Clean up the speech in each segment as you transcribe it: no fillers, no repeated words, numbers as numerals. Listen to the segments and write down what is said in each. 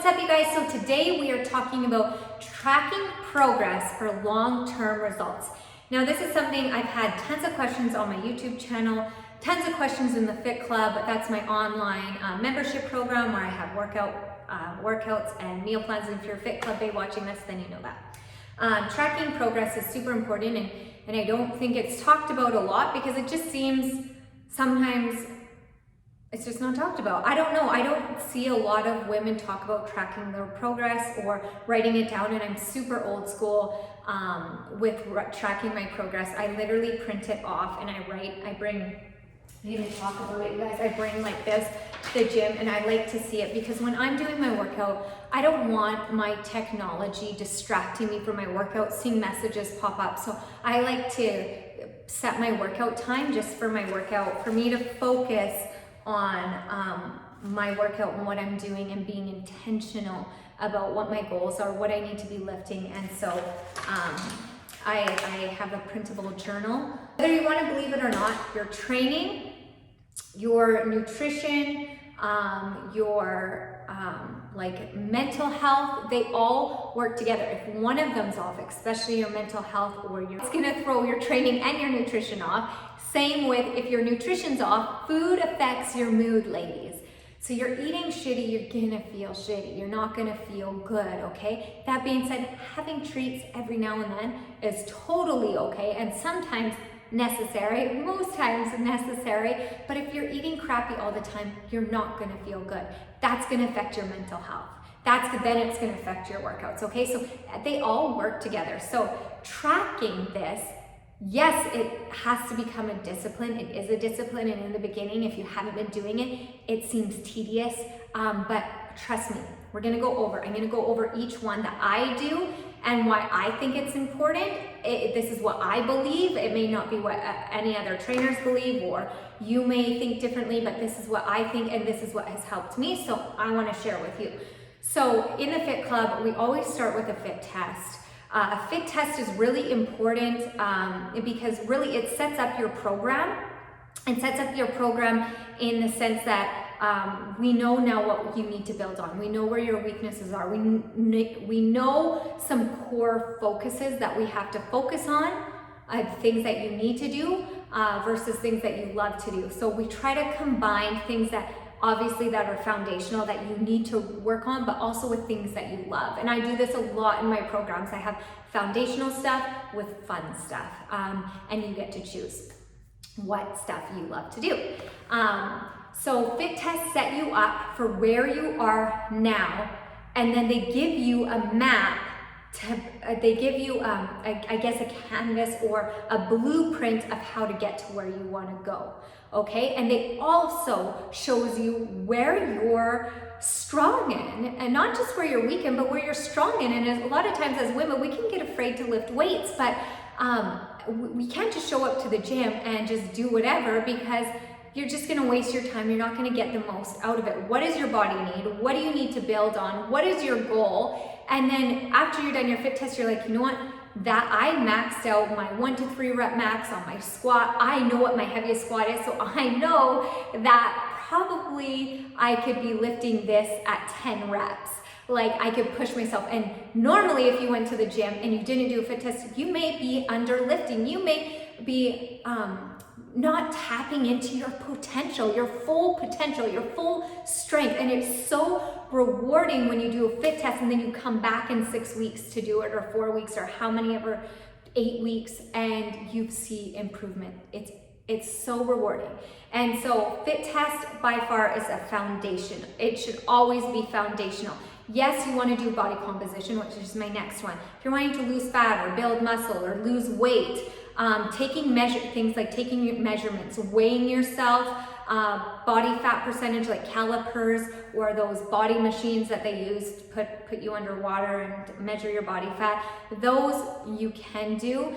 up, you guys? So today we are talking about tracking progress for long-term results. Now this is something I've had tons of questions on my YouTube channel, tons of questions in the Fit Club. That's my online membership program where I have workouts and meal plans. And if you're a Fit Club babe watching this, then you know that. Tracking progress is super important, and I don't think it's talked about a lot because it just seems sometimes it's just not talked about. I don't know. I don't see a lot of women talk about tracking their progress or writing it down, and I'm super old school with tracking my progress. I literally print it off and I didn't talk about it, you guys. I bring like this to the gym and I like to see it because when I'm doing my workout, I don't want my technology distracting me from my workout, seeing messages pop up. So I like to set my workout time just for my workout, for me to focus on my workout and what I'm doing and being intentional about what my goals are, what I need to be lifting. And so I have a printable journal. Whether you want to believe it or not, your training, your nutrition, your like mental health, they all work together. If one of them's off, especially your mental health, it's gonna throw your training and your nutrition off. Same with if your nutrition's off, food affects your mood, ladies. So you're eating shitty, you're gonna feel shitty. You're not gonna feel good, okay? That being said, having treats every now and then is totally okay and sometimes necessary, most times necessary. But if you're eating crappy all the time, you're not gonna feel good. That's gonna affect your mental health. Then it's gonna affect your workouts, okay? So they all work together. So tracking this, yes, it has to become a discipline. It is a discipline, and in the beginning, if you haven't been doing it, it seems tedious, but trust me, I'm gonna go over each one that I do and why I think it's important. This is what I believe. It may not be what any other trainers believe, or you may think differently, but this is what I think, and this is what has helped me, so I wanna share with you. So in the Fit Club, we always start with a fit test. A fit test is really important because really it sets up your program. It sets up your program in the sense that we know now what you need to build on. We know where your weaknesses are. We know some core focuses that we have to focus on, things that you need to do versus things that you love to do. So we try to combine things that obviously that are foundational that you need to work on, but also with things that you love. And I do this a lot in my programs. I have foundational stuff with fun stuff, and you get to choose what stuff you love to do. So fit tests set you up for where you are now, and then they give you a map. They give you, I guess, a canvas or a blueprint of how to get to where you want to go, okay? And they also shows you where you're strong in, and not just where you're weak in, but where you're strong in. And a lot of times as women, we can get afraid to lift weights, but we can't just show up to the gym and just do whatever, because you're just gonna waste your time. You're not gonna get the most out of it. What does your body need? What do you need to build on? What is your goal? And then after you're done your fit test, you're like, you know what? That I maxed out my 1 to 3 rep max on my squat. I know what my heaviest squat is, so I know that probably I could be lifting this at 10 reps. Like I could push myself. And normally if you went to the gym and you didn't do a fit test, you may be underlifting. You may be not tapping into your potential, your full strength. And it's so rewarding when you do a fit test and then you come back in 6 weeks to do it, or 4 weeks, or how many ever, 8 weeks, and you see improvement. It's so rewarding. And so fit test by far is a foundation. It should always be foundational. Yes, you want to do body composition, which is my next one. If you're wanting to lose fat or build muscle or lose weight, taking measurements, weighing yourself, body fat percentage like calipers or those body machines that they use to put you underwater and measure your body fat. Those you can do.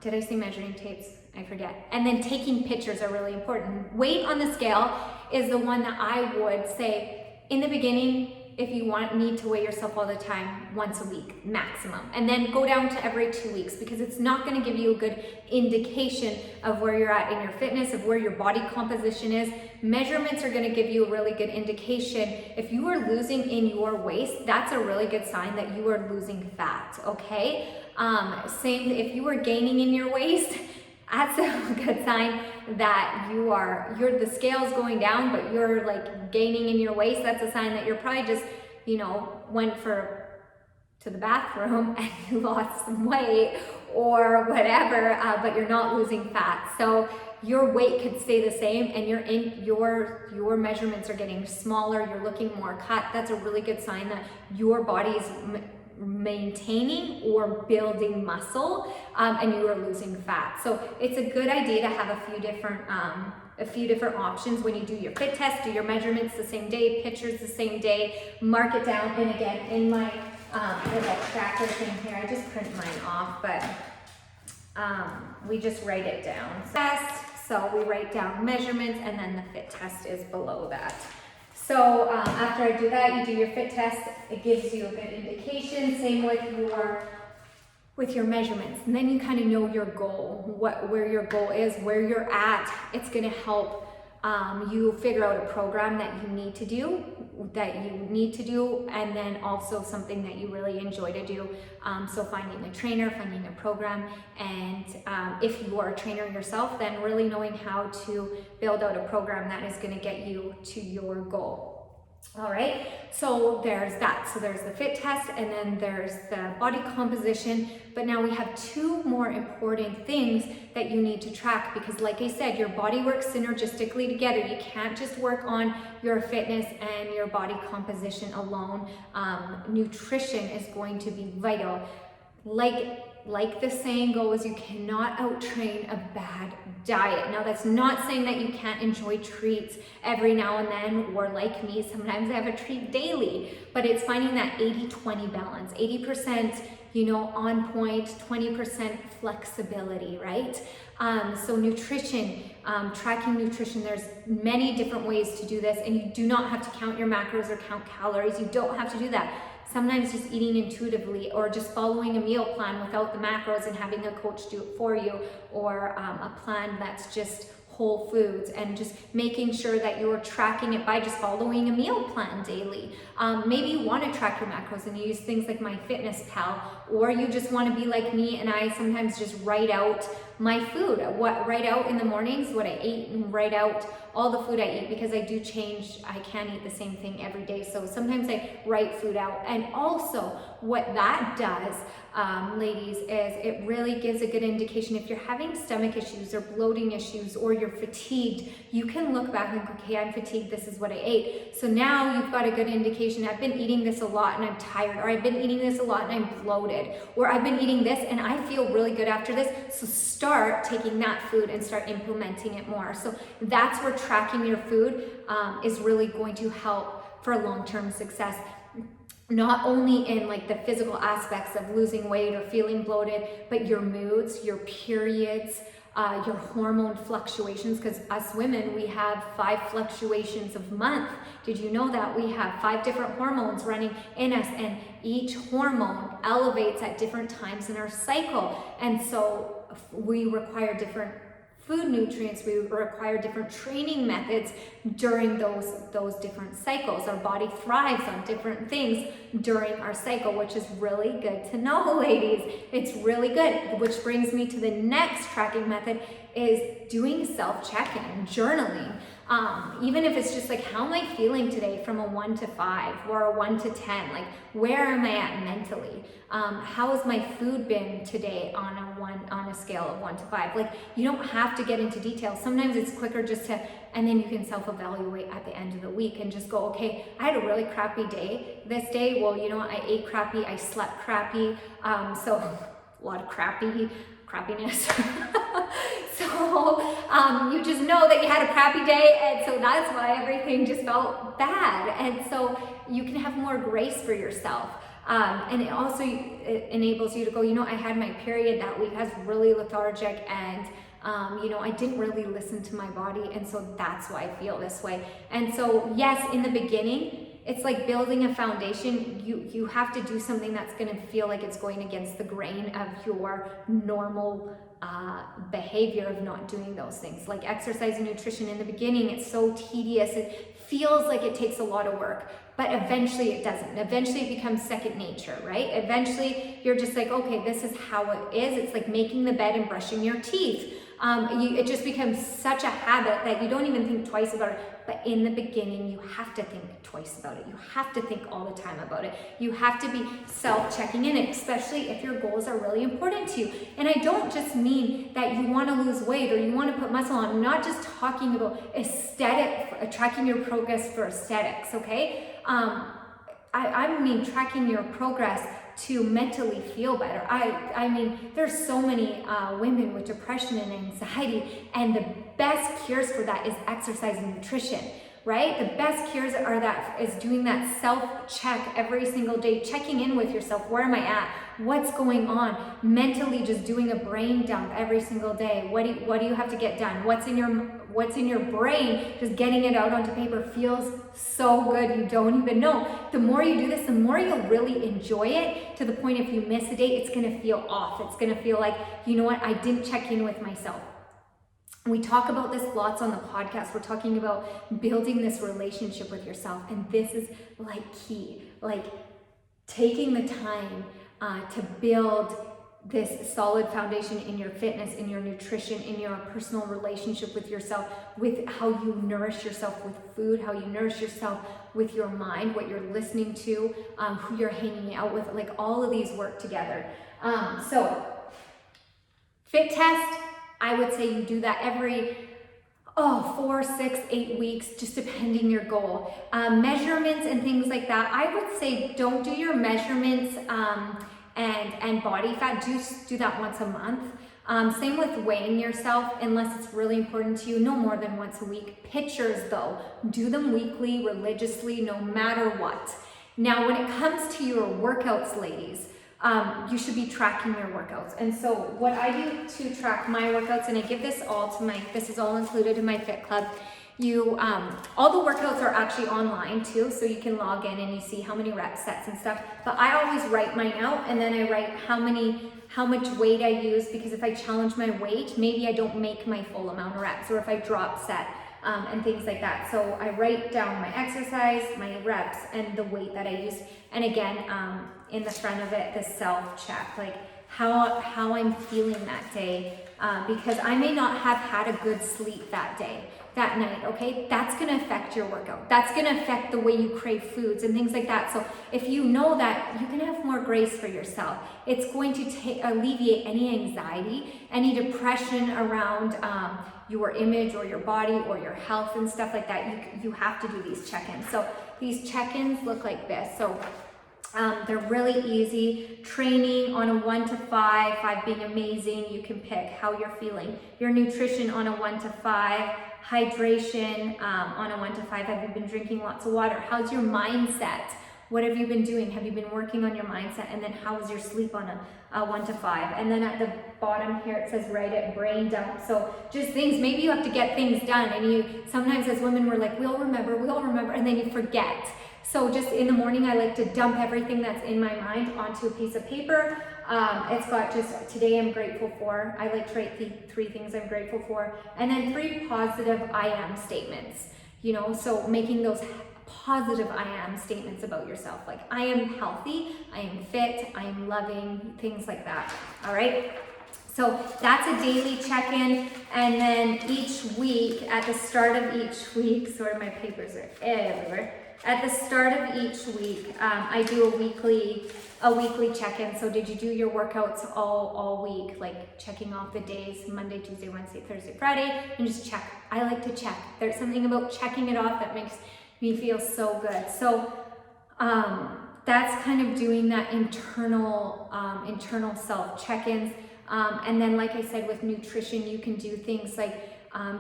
Did I say measuring tapes? I forget. And then taking pictures are really important. Weight on the scale is the one that I would say in the beginning, if you need to weigh yourself all the time, once a week maximum, and then go down to every 2 weeks, because it's not going to give you a good indication of where you're at in your fitness, of where your body composition is. Measurements are going to give you a really good indication. If you are losing in your waist, that's a really good sign that you are losing fat, okay? Same if you are gaining in your waist, that's a good sign that the scale's going down, but you're like gaining in your waist. That's a sign that you're probably just, went to the bathroom and you lost some weight or whatever, but you're not losing fat. So your weight could stay the same and your measurements are getting smaller, you're looking more cut. That's a really good sign that your body's maintaining or building muscle, and you are losing fat. So it's a good idea to have a few different options when you do your fit test. Do your measurements the same day, pictures the same day, mark it down. And again, in my little tracker thing here, I just print mine off, but we just write it down. So we write down measurements, and then the fit test is below that. So after I do that, you do your fit test. It gives you a good indication. Same with your measurements, and then you kind of know your goal, where your goal is, where you're at. It's going to help you figure out a program that you need to do, and then also something that you really enjoy to do. So finding a trainer, finding a program, and if you are a trainer yourself, then really knowing how to build out a program that is going to get you to your goal. All right, so there's that. So there's the fit test, and then there's the body composition. But now we have two more important things that you need to track, because like I said, your body works synergistically together. You can't just work on your fitness and your body composition alone. Nutrition is going to be vital. Like the saying goes, you cannot out-train a bad diet. Now, that's not saying that you can't enjoy treats every now and then, or like me, sometimes I have a treat daily, but it's finding that 80-20 balance, 80%, on point, 20% flexibility, right? So nutrition, tracking nutrition, there's many different ways to do this, and you do not have to count your macros or count calories. You don't have to do that. Sometimes just eating intuitively, or just following a meal plan without the macros and having a coach do it for you, or a plan that's just whole foods, and just making sure that you're tracking it by just following a meal plan daily. Maybe you want to track your macros and you use things like MyFitnessPal, or you just want to be like me and I sometimes just write out my food, write out in the mornings what I ate, and write out all the food I eat, because I do change. I can't eat the same thing every day, so sometimes I write food out. And also what that does, ladies, is it really gives a good indication if you're having stomach issues or bloating issues, or you're fatigued. You can look back and go, okay, I'm fatigued, this is what I ate. So now you've got a good indication. I've been eating this a lot and I'm tired, or I've been eating this a lot and I'm bloated, or I've been eating this and I feel really good after this. So start taking that food and start implementing it more. So that's where tracking your food is really going to help for long-term success. Not only in like the physical aspects of losing weight or feeling bloated, but your moods, your periods, your hormone fluctuations, because us women, we have 5 fluctuations a month. Did you know that? We have 5 different hormones running in us, and each hormone elevates at different times in our cycle. And so we require different food nutrients, we require different training methods during those different cycles. Our body thrives on different things during our cycle, which is really good to know, ladies. It's really good, which brings me to the next tracking method, is doing self-check-in, journaling. Even if it's just like, how am I feeling today from a 1 to 5 or a 1 to 10? Like, where am I at mentally? How has my food been today on a scale of 1 to 5? Like, you don't have to get into detail. Sometimes it's quicker just to, and then you can self-evaluate at the end of the week and just go, okay, I had a really crappy day this day. Well, you know what? I ate crappy, I slept crappy. So a lot of crappiness. So you just know that you had a crappy day, and so that's why everything just felt bad. And so you can have more grace for yourself. And it also enables you to go, you know, I had my period that week, I was really lethargic, and you know, I didn't really listen to my body, and so that's why I feel this way. And so yes, in the beginning, it's like building a foundation. You have to do something that's going to feel like it's going against the grain of your normal behavior of not doing those things. Like exercise and nutrition, in the beginning, it's so tedious. It feels like it takes a lot of work, but eventually it doesn't. Eventually it becomes second nature, right? Eventually you're just like, okay, this is how it is. It's like making the bed and brushing your teeth. It just becomes such a habit that you don't even think twice about it. But in the beginning, you have to think twice about it. You have to think all the time about it. You have to be self-checking in, especially if your goals are really important to you. And I don't just mean that you want to lose weight or you want to put muscle on. I'm not just talking about tracking your progress for aesthetics, okay? I mean tracking your progress to mentally feel better. I mean, there's so many women with depression and anxiety, and the best cures for that is exercise and nutrition, right? The best cures is doing that self-check every single day, checking in with yourself. Where am I at? What's going on? Mentally, just doing a brain dump every single day. What do you have to get done? What's in your brain? Just getting it out onto paper feels so good. You don't even know. The more you do this, the more you'll really enjoy it, to the point if you miss a day, it's gonna feel off. It's gonna feel like, you know what, I didn't check in with myself. We talk about this lots on the podcast. We're talking about building this relationship with yourself, and this is like key. Like taking the time to build this solid foundation in your fitness, in your nutrition, in your personal relationship with yourself, with how you nourish yourself with food, how you nourish yourself with your mind, what you're listening to, who you're hanging out with, like all of these work together. So fit test, I would say you do that every 4, 6, 8 weeks, just depending your goal. Measurements and things like that, I would say don't do your measurements and body fat. Do that once a month. Same with weighing yourself, unless it's really important to you, no more than once a week. Pictures though, do them weekly, religiously, no matter what. Now, when it comes to your workouts, ladies, you should be tracking your workouts. And so what I do to track my workouts, and I give this all to this is all included in my Fit Club. All the workouts are actually online too, so you can log in and you see how many reps, sets and stuff. But I always write mine out, and then I write how much weight I use, because if I challenge my weight, maybe I don't make my full amount of reps, or if I drop set. And things like that. So I write down my exercise, my reps, and the weight that I use. And again, in the front of it, the self-check, like how I'm feeling that day, because I may not have had a good sleep that night, okay? That's gonna affect your workout. That's gonna affect the way you crave foods and things like that. So if you know that, you can have more grace for yourself. It's going to alleviate any anxiety, any depression around your image or your body or your health and stuff like that. You have to do these check-ins. So these check-ins look like this. So they're really easy. Training on a 1 to 5, 5 being amazing. You can pick how you're feeling. Your nutrition on a 1 to 5. Hydration on a 1 to 5. Have you been drinking lots of water? How's your mindset? What have you been doing? Have you been working on your mindset? And then how is your sleep on a 1 to 5? And then at the bottom here it says write it, brain dump. So just things, maybe you have to get things done, and sometimes as women we're like, we'll remember, and then you forget. So just in the morning I like to dump everything that's in my mind onto a piece of paper. It's got just today I'm grateful for. I like to write the 3 things I'm grateful for, and then 3 positive I am statements. So making those positive I am statements about yourself, like I am healthy, I am fit, I am loving, things like that. All right. So that's a daily check-in, and then each week, at the start of each week, sorry, my papers are everywhere. At the start of each week, I do a weekly check-in. So did you do your workouts all week? Like checking off the days, Monday, Tuesday, Wednesday, Thursday, Friday, and just check. I like to check. There's something about checking it off that makes me feel so good. So that's kind of doing that internal self check-ins. And then like I said, with nutrition, you can do things like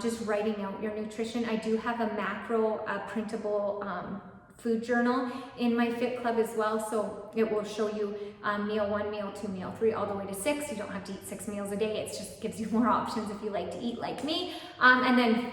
just writing out your nutrition. I do have a printable food journal in my Fit Club as well. So it will show you meal 1, meal 2, meal 3, all the way to 6. You don't have to eat 6 meals a day. It just gives you more options if you like to eat like me. And then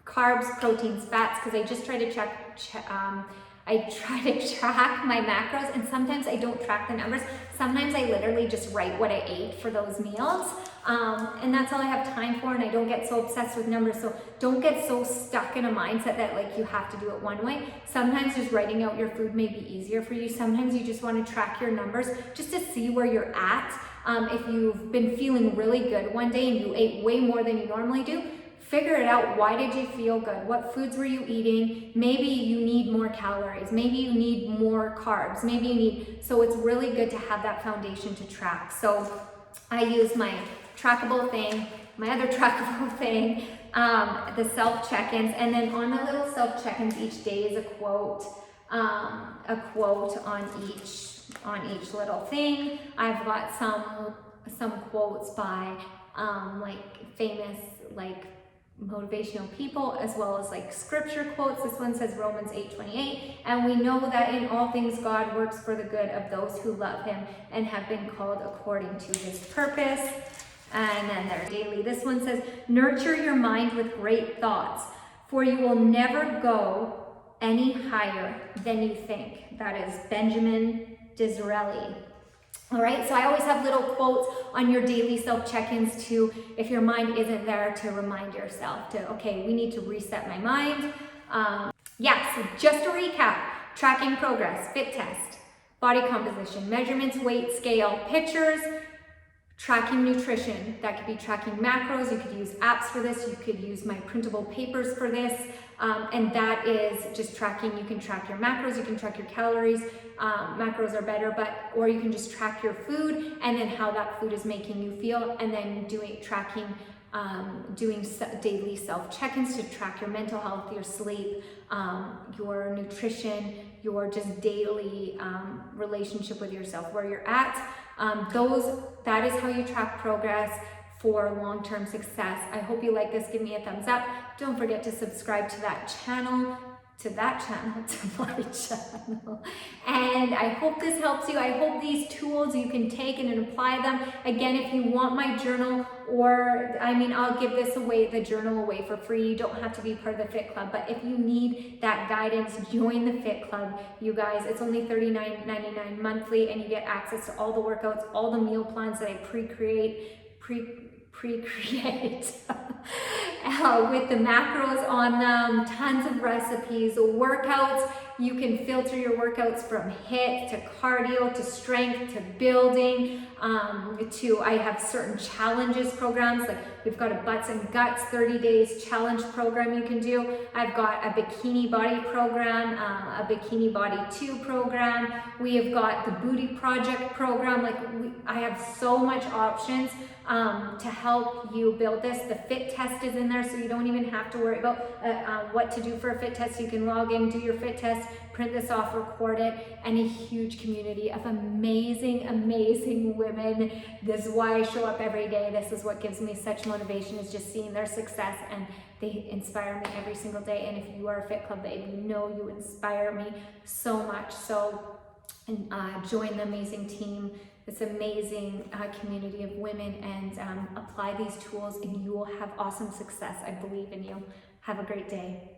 carbs, proteins, fats, because I just try to I try to track my macros, and sometimes I don't track the numbers. Sometimes I literally just write what I ate for those meals. And that's all I have time for, and I don't get so obsessed with numbers. So don't get so stuck in a mindset that like you have to do it one way. Sometimes just writing out your food may be easier for you. Sometimes you just want to track your numbers just to see where you're at. If you've been feeling really good one day and you ate way more than you normally do, figure it out. Why did you feel good? What foods were you eating? Maybe you need more calories. Maybe you need more carbs. Maybe you need, so it's really good to have that foundation to track. So I use my trackable thing, my other trackable thing, the self check-ins, and then on the little self check-ins each day is a quote on each little thing. I've got some quotes by like famous like motivational people, as well as like scripture quotes. This one says Romans 8:28, and we know that in all things God works for the good of those who love him and have been called according to his purpose. And then there's daily. This one says, nurture your mind with great thoughts, for you will never go any higher than you think. That is Benjamin Disraeli. All right, so I always have little quotes on your daily self check-ins too, if your mind isn't there, to remind yourself to, okay, we need to reset my mind. So just to recap: tracking progress, fit test, body composition, measurements, weight, scale, pictures, tracking nutrition. That could be tracking macros. You could use apps for this. You could use my printable papers for this. And that is just tracking. You can track your macros, you can track your calories. Macros are better, or you can just track your food and then how that food is making you feel, and then doing daily self check-ins to track your mental health, your sleep, your nutrition, your just daily relationship with yourself, where you're at. That is how you track progress for long-term success. I hope you like this. Give me a thumbs up. Don't forget to subscribe to my channel. And I hope this helps you. I hope these tools you can take and apply them. Again, if you want my journal, I'll give the journal away for free. You don't have to be part of the Fit Club, but if you need that guidance, join the Fit Club. You guys, it's only $39.99 monthly, and you get access to all the workouts, all the meal plans that I pre-create with the macros on them, tons of recipes, workouts. You can filter your workouts from HIIT to cardio to strength to building I have certain challenges programs, like we've got a butts and guts 30 days challenge program you can do. I've got a bikini body program, a bikini body 2 program. We have got the booty project program. I have so much options to help you build this. The fit test is in there, so you don't even have to worry about what to do for a fit test. You can log in, do your fit test, print this off, record it, and a huge community of amazing, amazing women. This is why I show up every day. This is what gives me such motivation, is just seeing their success, and they inspire me every single day. And if you are a Fit Club babe, you know you inspire me so much. So join the amazing team, this amazing community of women, and apply these tools, and you will have awesome success. I believe in you. Have a great day.